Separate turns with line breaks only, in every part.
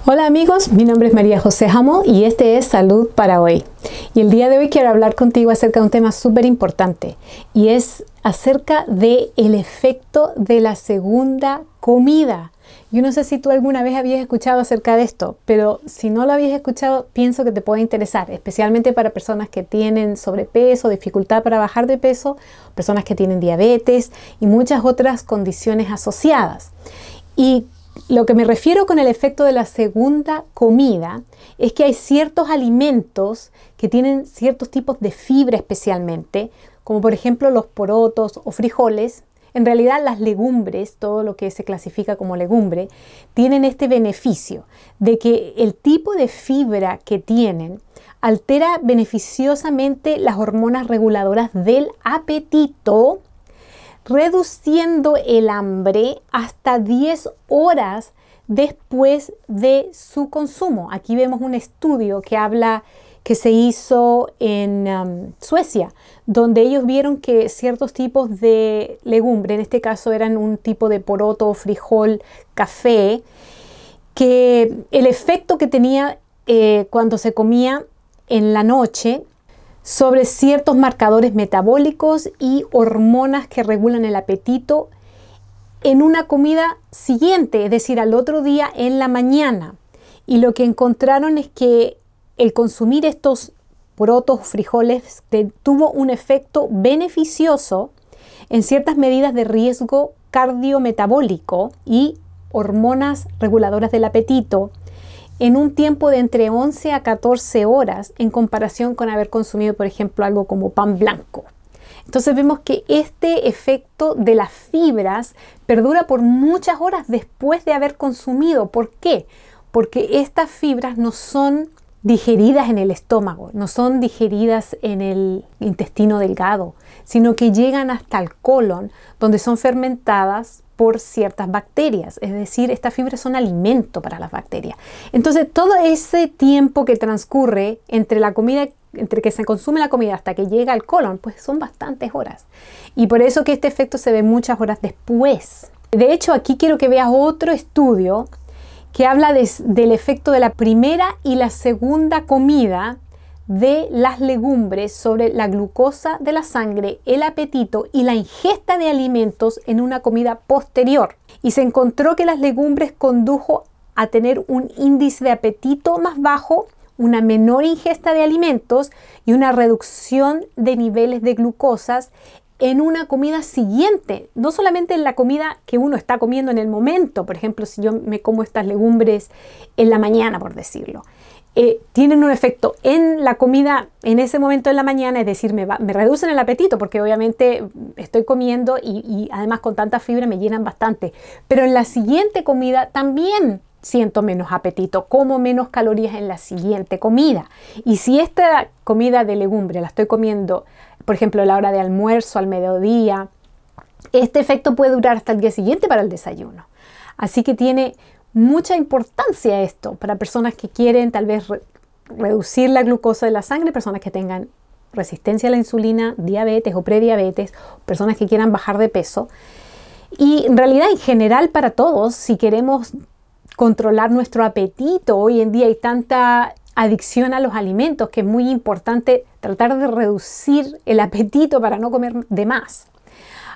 Hola amigos, mi nombre es María José Hamel y este es Salud para Hoy. Y el día de hoy quiero hablar contigo acerca de un tema súper importante y es acerca del efecto de la segunda comida. Yo no sé si tú alguna vez habías escuchado acerca de esto, pero si no lo habías escuchado, pienso que te puede interesar, especialmente para personas que tienen sobrepeso, dificultad para bajar de peso, personas que tienen diabetes y muchas otras condiciones asociadas. Y lo que me refiero con el efecto de la segunda comida es que hay ciertos alimentos que tienen ciertos tipos de fibra especialmente, como por ejemplo los porotos o frijoles. En realidad las legumbres, todo lo que se clasifica como legumbre, tienen este beneficio de que el tipo de fibra que tienen altera beneficiosamente las hormonas reguladoras del apetito, reduciendo el hambre hasta 10 horas después de su consumo. Aquí vemos un estudio que se hizo en Suecia, donde ellos vieron que ciertos tipos de legumbre, en este caso eran un tipo de poroto, frijol, café, que el efecto que tenía cuando se comía en la noche sobre ciertos marcadores metabólicos y hormonas que regulan el apetito en una comida siguiente, es decir, al otro día en la mañana. Y lo que encontraron es que el consumir estos porotos, frijoles, tuvo un efecto beneficioso en ciertas medidas de riesgo cardiometabólico y hormonas reguladoras del apetito, en un tiempo de entre 11 a 14 horas en comparación con haber consumido, por ejemplo, algo como pan blanco. Entonces vemos que este efecto de las fibras perdura por muchas horas después de haber consumido. ¿Por qué? Porque estas fibras no son digeridas en el estómago, no son digeridas en el intestino delgado, sino que llegan hasta el colon, donde son fermentadas por ciertas bacterias, es decir, estas fibras son alimento para las bacterias. Entonces, todo ese tiempo que transcurre entre la comida, entre que se consume la comida hasta que llega al colon, pues son bastantes horas. Y por eso que este efecto se ve muchas horas después. De hecho, aquí quiero que veas otro estudio que habla del efecto de la primera y la segunda comida de las legumbres sobre la glucosa de la sangre, el apetito y la ingesta de alimentos en una comida posterior. Y se encontró que las legumbres condujo a tener un índice de apetito más bajo, una menor ingesta de alimentos y una reducción de niveles de glucosas en una comida siguiente, no solamente en la comida que uno está comiendo en el momento. Por ejemplo, si yo me como estas legumbres en la mañana, por decirlo, tienen un efecto en la comida en ese momento en la mañana, es decir, me reducen el apetito porque obviamente estoy comiendo y además con tanta fibra me llenan bastante. Pero en la siguiente comida también siento menos apetito, como menos calorías en la siguiente comida. Y si esta comida de legumbre la estoy comiendo, por ejemplo, a la hora de almuerzo, al mediodía, este efecto puede durar hasta el día siguiente para el desayuno. Así que tiene mucha importancia esto para personas que quieren tal vez reducir la glucosa de la sangre, personas que tengan resistencia a la insulina, diabetes o prediabetes, personas que quieran bajar de peso. Y en realidad, en general, para todos, si queremos controlar nuestro apetito, hoy en día hay tanta adicción a los alimentos que es muy importante tratar de reducir el apetito para no comer de más.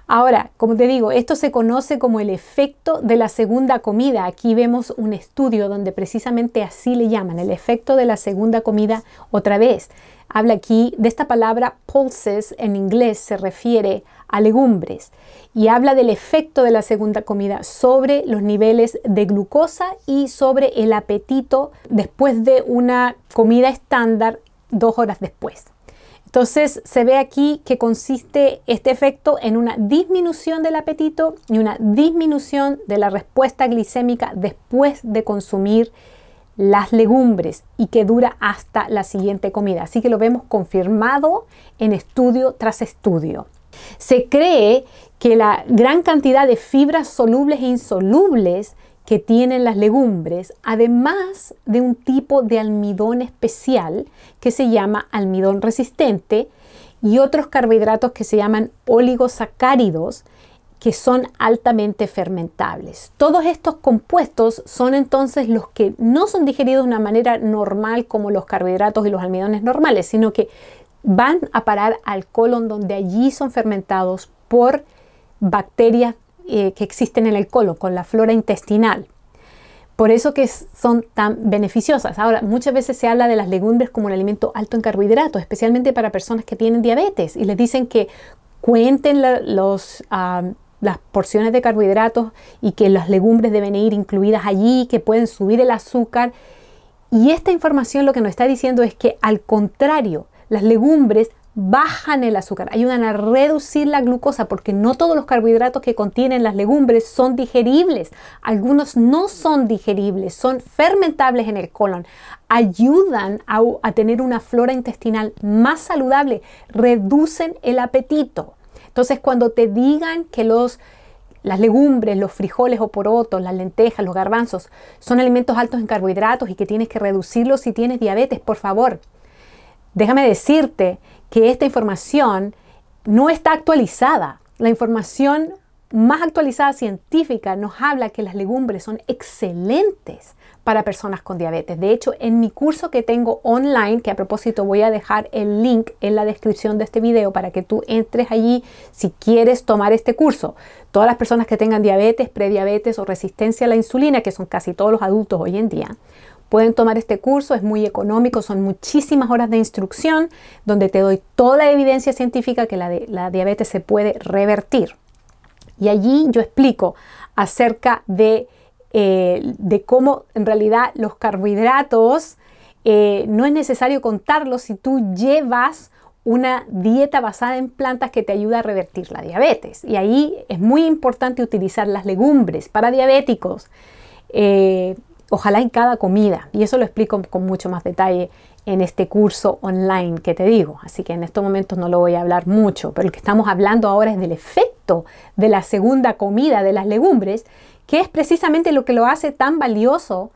Ahora, como te digo, esto se conoce como el efecto de la segunda comida. Aquí vemos un estudio donde precisamente así le llaman, el efecto de la segunda comida. Otra vez, habla aquí de esta palabra pulses, en inglés se refiere a legumbres y habla del efecto de la segunda comida sobre los niveles de glucosa y sobre el apetito después de una comida estándar 2 horas después. Entonces se ve aquí que consiste este efecto en una disminución del apetito y una disminución de la respuesta glicémica después de consumir las legumbres y que dura hasta la siguiente comida. Así que lo vemos confirmado en estudio tras estudio. Se cree que la gran cantidad de fibras solubles e insolubles que tienen las legumbres, además de un tipo de almidón especial que se llama almidón resistente y otros carbohidratos que se llaman oligosacáridos, que son altamente fermentables. Todos estos compuestos son entonces los que no son digeridos de una manera normal como los carbohidratos y los almidones normales, sino que van a parar al colon, donde allí son fermentados por bacterias que existen en el colon, con la flora intestinal. Por eso que son tan beneficiosas. Ahora, muchas veces se habla de las legumbres como un alimento alto en carbohidratos, especialmente para personas que tienen diabetes, y les dicen que cuenten las porciones de carbohidratos y que las legumbres deben ir incluidas allí, que pueden subir el azúcar. Y esta información lo que nos está diciendo es que, al contrario, las legumbres bajan el azúcar, ayudan a reducir la glucosa, porque no todos los carbohidratos que contienen las legumbres son digeribles. Algunos no son digeribles, son fermentables en el colon. Ayudan a tener una flora intestinal más saludable, reducen el apetito. Entonces, cuando te digan que las legumbres, los frijoles o porotos, las lentejas, los garbanzos son alimentos altos en carbohidratos y que tienes que reducirlos si tienes diabetes, por favor, déjame decirte que esta información no está actualizada. La información más actualizada científica nos habla que las legumbres son excelentes para personas con diabetes. De hecho, en mi curso que tengo online, que a propósito voy a dejar el link en la descripción de este video para que tú entres allí si quieres tomar este curso. Todas las personas que tengan diabetes, prediabetes o resistencia a la insulina, que son casi todos los adultos hoy en día, pueden tomar este curso. Es muy económico, son muchísimas horas de instrucción donde te doy toda la evidencia científica que la diabetes se puede revertir. Y allí yo explico acerca de cómo en realidad los carbohidratos no es necesario contarlos si tú llevas una dieta basada en plantas que te ayuda a revertir la diabetes. Y ahí es muy importante utilizar las legumbres para diabéticos, ojalá en cada comida. Y eso lo explico con mucho más detalle en este curso online que te digo. Así que en estos momentos no lo voy a hablar mucho, pero lo que estamos hablando ahora es del efecto de la segunda comida de las legumbres, que es precisamente lo que lo hace tan valiosas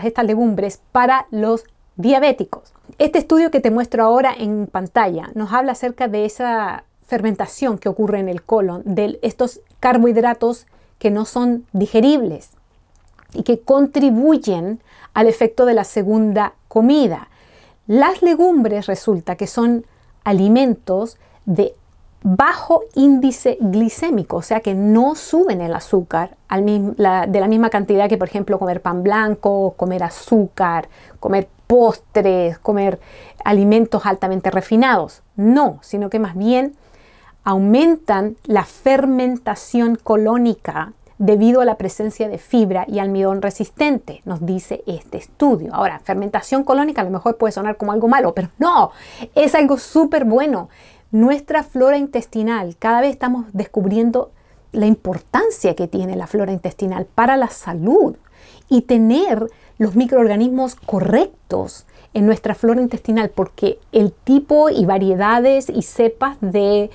estas legumbres para los diabéticos. Este estudio que te muestro ahora en pantalla nos habla acerca de esa fermentación que ocurre en el colon, de estos carbohidratos que no son digeribles y que contribuyen al efecto de la segunda comida. Las legumbres resulta que son alimentos de bajo índice glicémico, o sea que no suben el azúcar de la misma cantidad que, por ejemplo, comer pan blanco, comer azúcar, comer postres, comer alimentos altamente refinados. No, sino que más bien aumentan la fermentación colónica debido a la presencia de fibra y almidón resistente, nos dice este estudio. Ahora, fermentación colónica a lo mejor puede sonar como algo malo, pero no, es algo súper bueno. Nuestra flora intestinal, cada vez estamos descubriendo la importancia que tiene la flora intestinal para la salud, y tener los microorganismos correctos en nuestra flora intestinal, porque el tipo y variedades y cepas de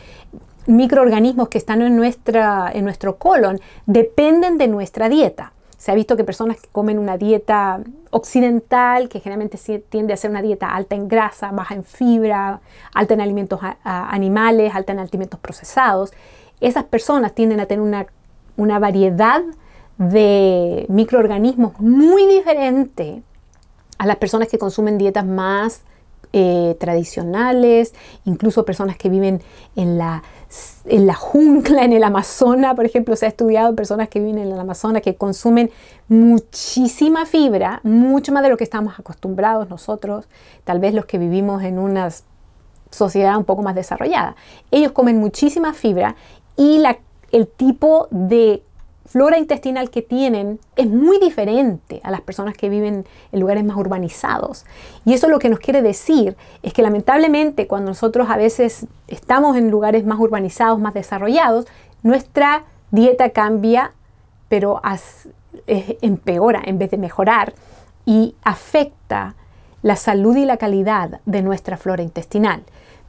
microorganismos que están en nuestro colon dependen de nuestra dieta. Se ha visto que personas que comen una dieta occidental, que generalmente tiende a ser una dieta alta en grasa, baja en fibra, alta en alimentos animales, alta en alimentos procesados, esas personas tienden a tener una variedad de microorganismos muy diferente a las personas que consumen dietas más tradicionales, incluso personas que viven en la jungla, en el Amazonas. Por ejemplo, se ha estudiado personas que viven en el Amazonas que consumen muchísima fibra, mucho más de lo que estamos acostumbrados nosotros, tal vez los que vivimos en una sociedad un poco más desarrollada. Ellos comen muchísima fibra y el tipo de flora intestinal que tienen es muy diferente a las personas que viven en lugares más urbanizados. Y eso lo que nos quiere decir es que, lamentablemente, cuando nosotros a veces estamos en lugares más urbanizados, más desarrollados, nuestra dieta cambia, pero empeora en vez de mejorar, y afecta la salud y la calidad de nuestra flora intestinal.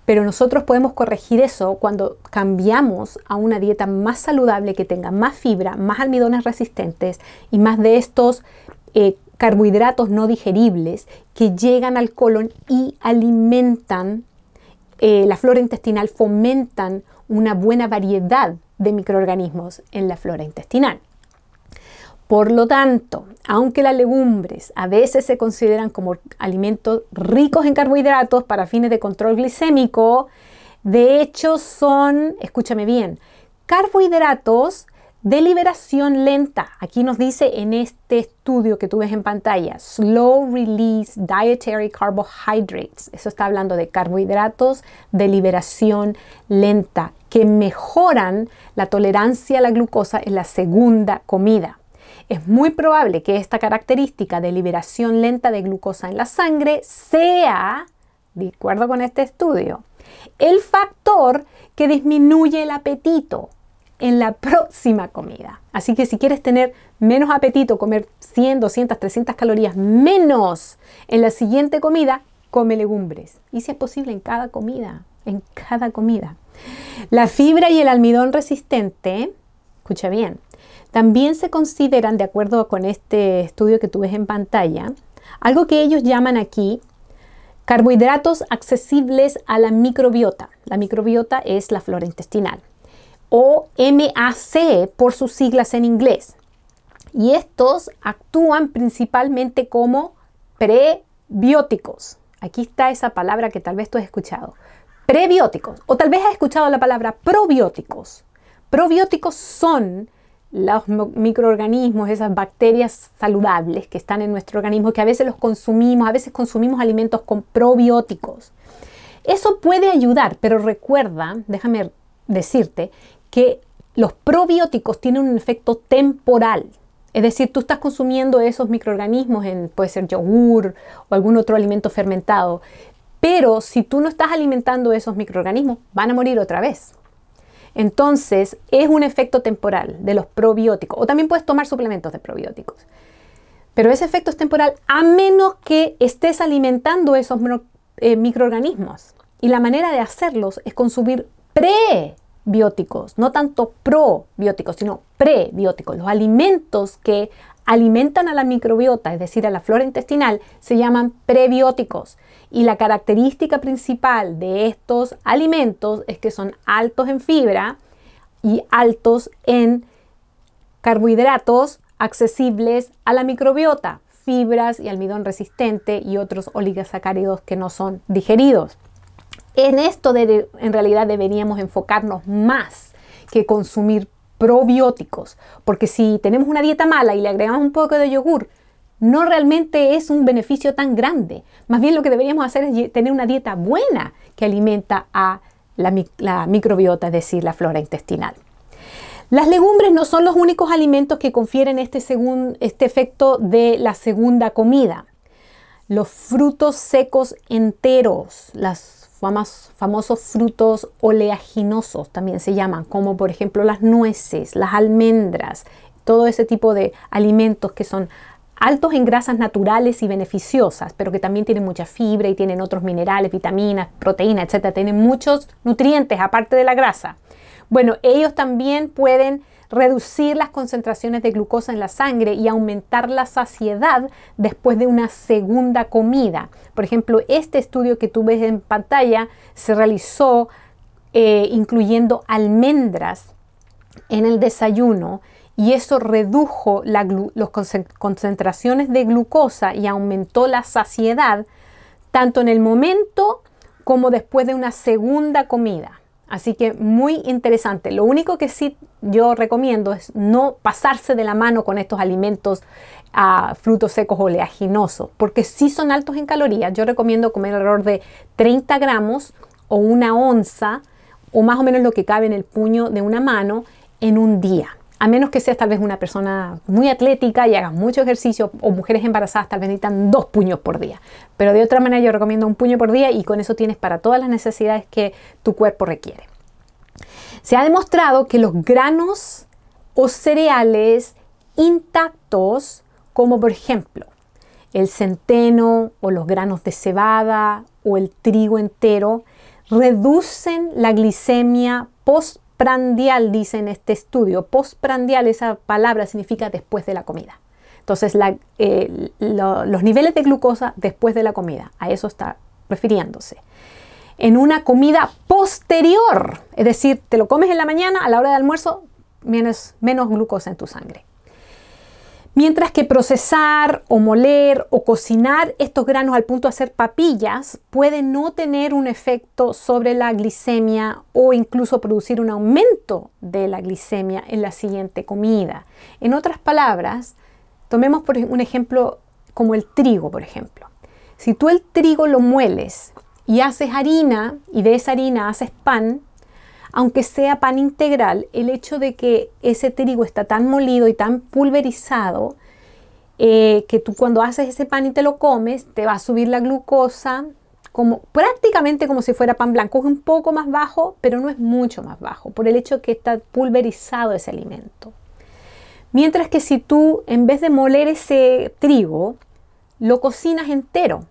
Pero nosotros podemos corregir eso cuando cambiamos a una dieta más saludable, que tenga más fibra, más almidones resistentes y más de estos carbohidratos no digeribles que llegan al colon y alimentan la flora intestinal, fomentan una buena variedad de microorganismos en la flora intestinal. Por lo tanto, aunque las legumbres a veces se consideran como alimentos ricos en carbohidratos para fines de control glicémico, de hecho son, escúchame bien, carbohidratos de liberación lenta. Aquí nos dice en este estudio que tú ves en pantalla, Slow Release Dietary Carbohydrates. Eso está hablando de carbohidratos de liberación lenta que mejoran la tolerancia a la glucosa en la segunda comida. Es muy probable que esta característica de liberación lenta de glucosa en la sangre sea, de acuerdo con este estudio, el factor que disminuye el apetito en la próxima comida. Así que si quieres tener menos apetito, comer 100, 200, 300 calorías menos en la siguiente comida, come legumbres. Y si es posible, en cada comida, La fibra y el almidón resistente, escucha bien, también se consideran, de acuerdo con este estudio que tú ves en pantalla, algo que ellos llaman aquí carbohidratos accesibles a la microbiota. La microbiota es la flora intestinal, o MAC por sus siglas en inglés. Y estos actúan principalmente como prebióticos. Aquí está esa palabra que tal vez tú has escuchado. Prebióticos, o tal vez has escuchado la palabra probióticos. Probióticos son los microorganismos, esas bacterias saludables que están en nuestro organismo, que a veces los consumimos, a veces consumimos alimentos con probióticos. Eso puede ayudar, pero recuerda, déjame decirte, que los probióticos tienen un efecto temporal. Es decir, tú estás consumiendo esos microorganismos puede ser yogur o algún otro alimento fermentado, pero si tú no estás alimentando esos microorganismos, van a morir otra vez. Entonces, es un efecto temporal de los probióticos, o también puedes tomar suplementos de probióticos. Pero ese efecto es temporal a menos que estés alimentando esos microorganismos. Y la manera de hacerlos es consumir prebióticos, no tanto probióticos, sino prebióticos. Los alimentos que alimentan a la microbiota, es decir, a la flora intestinal, se llaman prebióticos. Y la característica principal de estos alimentos es que son altos en fibra y altos en carbohidratos accesibles a la microbiota, fibras y almidón resistente y otros oligosacáridos que no son digeridos. En esto en realidad deberíamos enfocarnos más que consumir probióticos, porque si tenemos una dieta mala y le agregamos un poco de yogur, no realmente es un beneficio tan grande. Más bien lo que deberíamos hacer es tener una dieta buena que alimenta a la microbiota, es decir, la flora intestinal. Las legumbres no son los únicos alimentos que confieren este efecto de la segunda comida. Los frutos secos enteros, los famosos frutos oleaginosos también se llaman, como por ejemplo las nueces, las almendras, todo ese tipo de alimentos que son altos en grasas naturales y beneficiosas, pero que también tienen mucha fibra y tienen otros minerales, vitaminas, proteínas, etc. Tienen muchos nutrientes aparte de la grasa. Bueno, ellos también pueden reducir las concentraciones de glucosa en la sangre y aumentar la saciedad después de una segunda comida. Por ejemplo, este estudio que tú ves en pantalla se realizó incluyendo almendras en el desayuno, y eso redujo las concentraciones de glucosa y aumentó la saciedad tanto en el momento como después de una segunda comida. Así que muy interesante. Lo único que sí yo recomiendo es no pasarse de la mano con estos alimentos, frutos secos oleaginosos, porque sí son altos en calorías. Yo recomiendo comer alrededor de 30 gramos o una onza, o más o menos lo que cabe en el puño de una mano en un día. A menos que seas tal vez una persona muy atlética y hagas mucho ejercicio, o mujeres embarazadas tal vez necesitan 2 puños por día. Pero de otra manera yo recomiendo 1 puño por día y con eso tienes para todas las necesidades que tu cuerpo requiere. Se ha demostrado que los granos o cereales intactos, como por ejemplo el centeno o los granos de cebada o el trigo entero, reducen la glicemia postprandial, dice en este estudio. Postprandial, esa palabra significa después de la comida. Entonces, los niveles de glucosa después de la comida, a eso está refiriéndose. En una comida posterior, es decir, te lo comes en la mañana, a la hora de almuerzo, menos glucosa en tu sangre. Mientras que procesar o moler o cocinar estos granos al punto de hacer papillas puede no tener un efecto sobre la glicemia o incluso producir un aumento de la glicemia en la siguiente comida. En otras palabras, tomemos por un ejemplo como el trigo, por ejemplo. Si tú el trigo lo mueles y haces harina y de esa harina haces pan, aunque sea pan integral, el hecho de que ese trigo está tan molido y tan pulverizado que tú cuando haces ese pan y te lo comes, te va a subir la glucosa prácticamente como si fuera pan blanco. Es un poco más bajo, pero no es mucho más bajo, por el hecho de que está pulverizado ese alimento. Mientras que si tú, en vez de moler ese trigo, lo cocinas entero.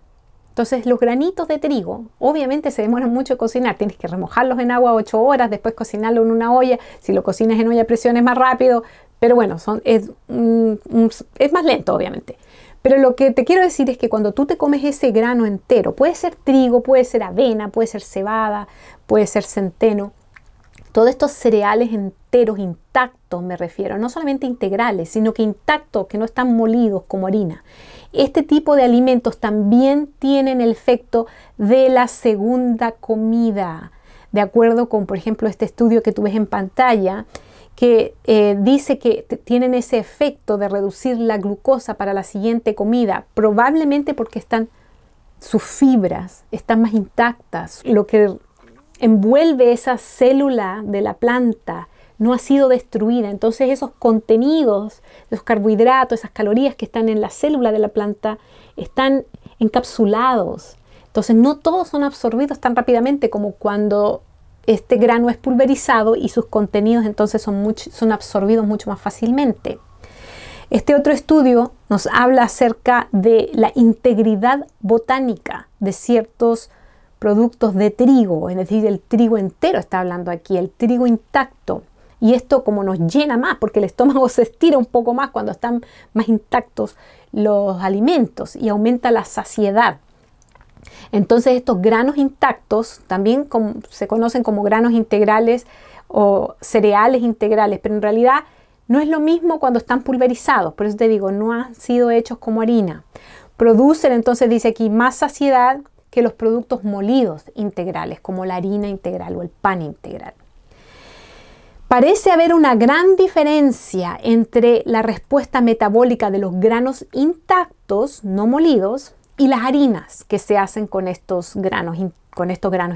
Entonces los granitos de trigo obviamente se demoran mucho en cocinar, tienes que remojarlos en agua 8 horas, después cocinarlo en una olla, si lo cocinas en olla a presión es más rápido, pero bueno, es más lento obviamente. Pero lo que te quiero decir es que cuando tú te comes ese grano entero, puede ser trigo, puede ser avena, puede ser cebada, puede ser centeno, todos estos cereales enteros, intactos me refiero, no solamente integrales, sino que intactos, que no están molidos como harina. Este tipo de alimentos también tienen el efecto de la segunda comida, de acuerdo con, por ejemplo, este estudio que tú ves en pantalla, que dice que tienen ese efecto de reducir la glucosa para la siguiente comida, probablemente porque sus fibras están más intactas, lo que envuelve esa célula de la planta no ha sido destruida. Entonces esos contenidos, los carbohidratos, esas calorías que están en la célula de la planta están encapsulados. Entonces no todos son absorbidos tan rápidamente como cuando este grano es pulverizado y sus contenidos entonces son absorbidos mucho más fácilmente. Este otro estudio nos habla acerca de la integridad botánica de ciertos productos de trigo, es decir, el trigo entero está hablando aquí, el trigo intacto. Y esto como nos llena más, porque el estómago se estira un poco más cuando están más intactos los alimentos y aumenta la saciedad. Entonces estos granos intactos también se conocen como granos integrales o cereales integrales, pero en realidad no es lo mismo cuando están pulverizados, por eso te digo, no han sido hechos como harina. Producen, entonces dice aquí, más saciedad que los productos molidos integrales, como la harina integral o el pan integral. Parece haber una gran diferencia entre la respuesta metabólica de los granos intactos, no molidos, y las harinas que se hacen con estos granos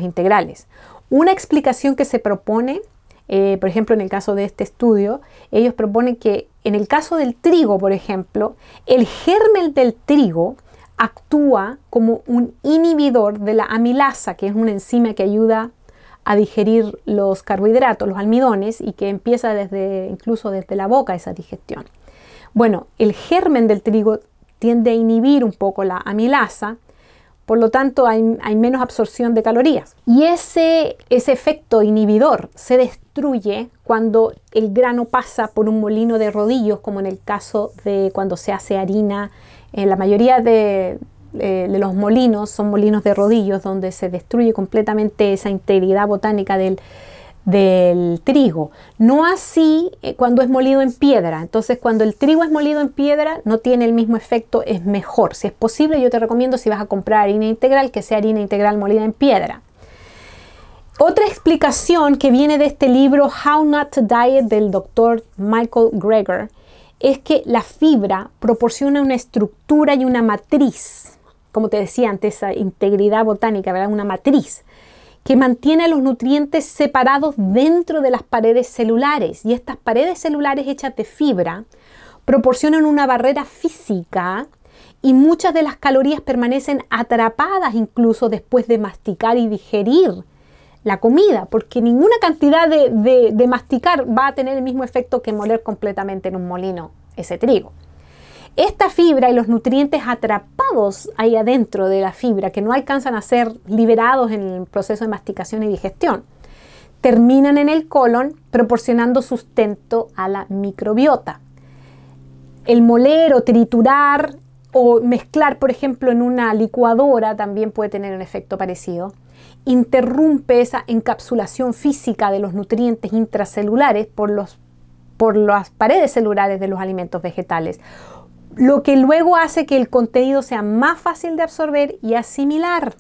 integrales. Una explicación que se propone, por ejemplo, en el caso de este estudio, ellos proponen que en el caso del trigo, por ejemplo, el germen del trigo actúa como un inhibidor de la amilasa, que es una enzima que ayuda a digerir los carbohidratos, los almidones, y que empieza incluso desde la boca esa digestión. Bueno, el germen del trigo tiende a inhibir un poco la amilasa, por lo tanto hay menos absorción de calorías. Y ese efecto inhibidor se destruye cuando el grano pasa por un molino de rodillos, como en el caso de cuando se hace harina. En la mayoría de los molinos son molinos de rodillos donde se destruye completamente esa integridad botánica del trigo. No así cuando es molido en piedra. Entonces cuando el trigo es molido en piedra no tiene el mismo efecto, es mejor. Si es posible, yo te recomiendo, si vas a comprar harina integral, que sea harina integral molida en piedra. Otra explicación que viene de este libro How Not to Diet del Dr. Michael Greger es que la fibra proporciona una estructura y una matriz, como te decía antes, esa integridad botánica, ¿verdad? Una matriz que mantiene los nutrientes separados dentro de las paredes celulares. Y estas paredes celulares hechas de fibra proporcionan una barrera física y muchas de las calorías permanecen atrapadas incluso después de masticar y digerir la comida, porque ninguna cantidad de masticar va a tener el mismo efecto que moler completamente en un molino ese trigo. Esta fibra y los nutrientes atrapados ahí adentro de la fibra, que no alcanzan a ser liberados en el proceso de masticación y digestión, terminan en el colon proporcionando sustento a la microbiota. El moler o triturar o mezclar, por ejemplo, en una licuadora también puede tener un efecto parecido. Interrumpe esa encapsulación física de los nutrientes intracelulares por las paredes celulares de los alimentos vegetales, lo que luego hace que el contenido sea más fácil de absorber y asimilar,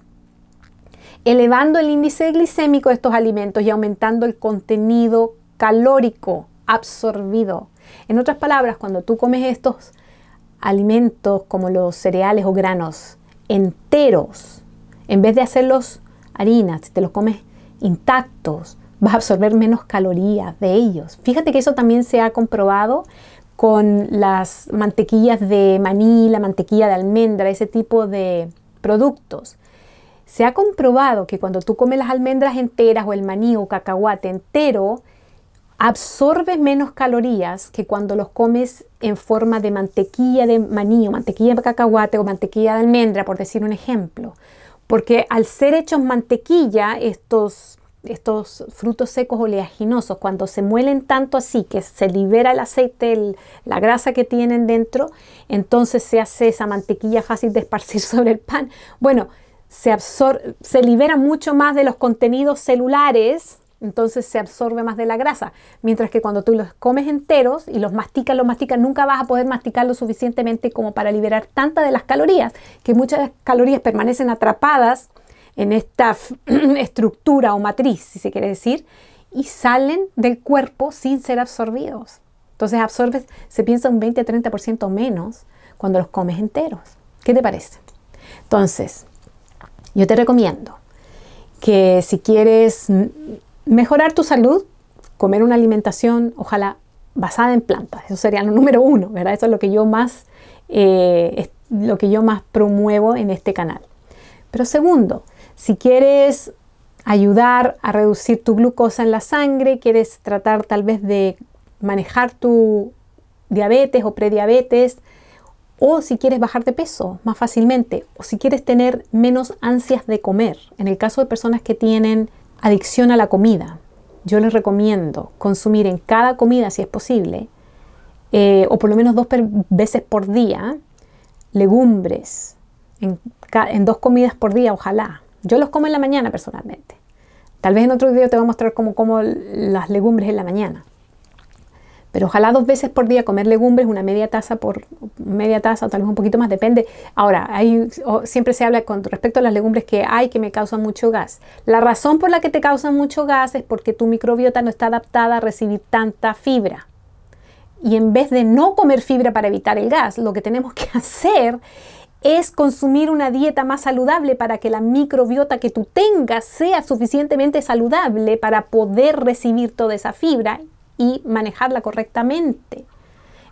elevando el índice glicémico de estos alimentos y aumentando el contenido calórico absorbido. En otras palabras, cuando tú comes estos alimentos como los cereales o granos enteros, en vez de hacerlos harinas, si te los comes intactos, vas a absorber menos calorías de ellos. Fíjate que eso también se ha comprobado con las mantequillas de maní, la mantequilla de almendra, ese tipo de productos. Se ha comprobado que cuando tú comes las almendras enteras o el maní o cacahuate entero, absorbes menos calorías que cuando los comes en forma de mantequilla de maní o mantequilla de cacahuate o mantequilla de almendra, por decir un ejemplo. Porque al ser hechos mantequilla, estos frutos secos oleaginosos, cuando se muelen tanto así que se libera el aceite, la grasa que tienen dentro, entonces se hace esa mantequilla fácil de esparcir sobre el pan. Bueno, se libera mucho más de los contenidos celulares, entonces se absorbe más de la grasa. Mientras que cuando tú los comes enteros y los masticas, nunca vas a poder masticar lo suficientemente como para liberar tantas de las calorías, que muchas calorías permanecen atrapadas en esta estructura o matriz, si se quiere decir, y salen del cuerpo sin ser absorbidos. Entonces absorbes, se piensa un 20-30% menos cuando los comes enteros. ¿Qué te parece? Entonces, yo te recomiendo que si quieres mejorar tu salud, comer una alimentación, ojalá, basada en plantas. Eso sería lo número uno, ¿verdad? Eso es lo que yo más promuevo en este canal. Pero segundo, si quieres ayudar a reducir tu glucosa en la sangre, quieres tratar tal vez de manejar tu diabetes o prediabetes, o si quieres bajar de peso más fácilmente, o si quieres tener menos ansias de comer. En el caso de personas que tienen adicción a la comida, yo les recomiendo consumir en cada comida, si es posible, o por lo menos 2 veces por día, legumbres, en 2 comidas por día, ojalá. Yo los como en la mañana personalmente. Tal vez en otro video te voy a mostrar cómo como las legumbres en la mañana. Pero ojalá 2 veces por día comer legumbres, una media taza o tal vez un poquito más, depende. Ahora, siempre se habla con respecto a las legumbres que me causan mucho gas. La razón por la que te causan mucho gas es porque tu microbiota no está adaptada a recibir tanta fibra. Y en vez de no comer fibra para evitar el gas, lo que tenemos que hacer es consumir una dieta más saludable para que la microbiota que tú tengas sea suficientemente saludable para poder recibir toda esa fibra y manejarla correctamente.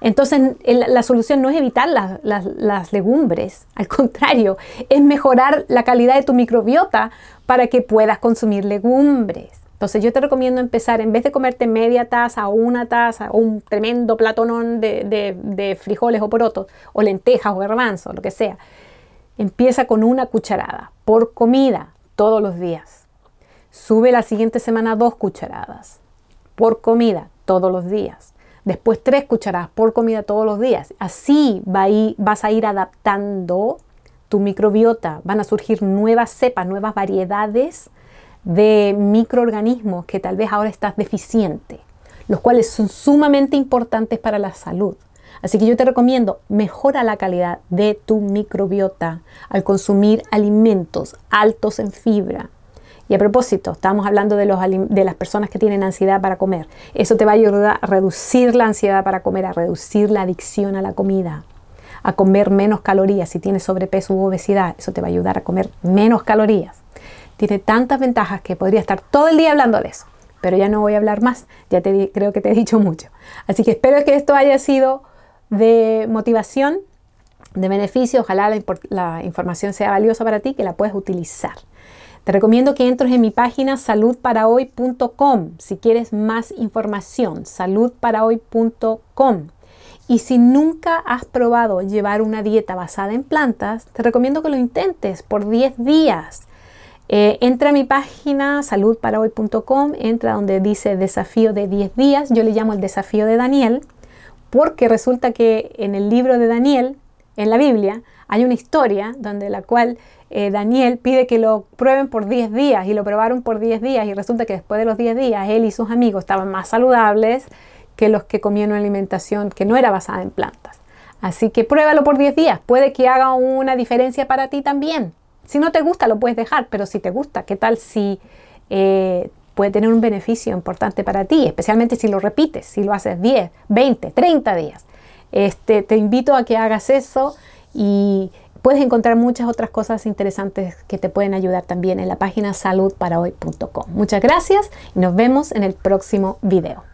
Entonces, la solución no es evitar las legumbres, al contrario, es mejorar la calidad de tu microbiota para que puedas consumir legumbres. Entonces, yo te recomiendo empezar, en vez de comerte media taza o una taza o un tremendo platonón de frijoles o porotos, o lentejas o garbanzos, lo que sea, empieza con 1 cucharada por comida todos los días. Sube la siguiente semana 2 cucharadas por comida todos los días. Después 3 cucharadas por comida todos los días. Así vas a ir adaptando tu microbiota. Van a surgir nuevas cepas, nuevas variedades de microorganismos que tal vez ahora estás deficiente, los cuales son sumamente importantes para la salud. Así que yo te recomiendo, mejora la calidad de tu microbiota al consumir alimentos altos en fibra. Y a propósito, estamos hablando de las personas que tienen ansiedad para comer. Eso te va a ayudar a reducir la ansiedad para comer, a reducir la adicción a la comida, a comer menos calorías. Si tienes sobrepeso u obesidad, eso te va a ayudar a comer menos calorías. Tiene tantas ventajas que podría estar todo el día hablando de eso, pero ya no voy a hablar más. Creo que te he dicho mucho. Así que espero que esto haya sido de motivación, de beneficio. Ojalá la información sea valiosa para ti, que la puedas utilizar. Te recomiendo que entres en mi página saludparahoy.com si quieres más información, saludparahoy.com. Y si nunca has probado llevar una dieta basada en plantas, te recomiendo que lo intentes por 10 días. Entra a mi página saludparahoy.com, entra donde dice desafío de 10 días, yo le llamo el desafío de Daniel, porque resulta que en el libro de Daniel, en la Biblia, Hay una historia donde la cual Daniel pide que lo prueben por 10 días y lo probaron por 10 días y resulta que después de los 10 días él y sus amigos estaban más saludables que los que comían una alimentación que no era basada en plantas. Así que pruébalo por 10 días, puede que haga una diferencia para ti también. Si no te gusta lo puedes dejar, pero si te gusta, ¿qué tal si puede tener un beneficio importante para ti? Especialmente si lo repites, si lo haces 10, 20, 30 días. Te invito a que hagas eso y puedes encontrar muchas otras cosas interesantes que te pueden ayudar también en la página saludparahoy.com. Muchas gracias y nos vemos en el próximo video.